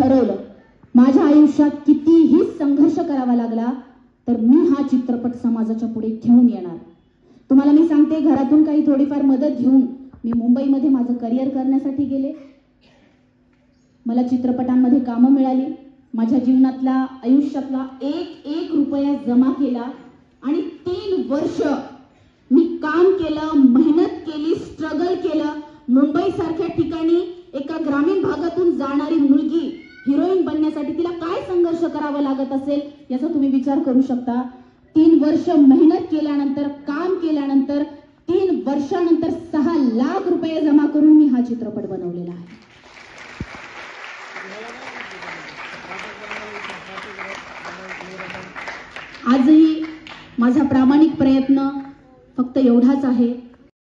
ठरवलं, माझ्या आयुष्यात कितीही संघर्ष करावा लागला तर मी हा चित्रपट समाजाच्या पुढे घेऊन येणार. तुम्हाला मी सांगते, घरातून काही थोडीफार मदत घेऊन मी मुंबईमध्ये माझं करिअर करण्यासाठी गेले. मला चित्रपटांमध्ये कामं मिळाली. माझ्या जीवनातला आयुष्यातला एक एक रुपया जमा केला आणि 3 वर्ष मी काम केलं, मेहनत केली, स्ट्रगल केलं. मुंबई सारख्या ठिकाणी एका ग्रामीण भागातून जाणारी मुलगी हिरोईन बनण्यासाठी तिला काय संघर्ष करावा लागत असेल याचा तुम्ही विचार करू शकता. 3 वर्ष मेहनत केल्यानंतर, काम केल्यानंतर, 3 वर्षानंतर 6 लाख रुपये जमा करून मी हा चित्रपट बनवलेला आहे. आजही माझा प्रामाणिक प्रयत्न फक्त एवढाच आहे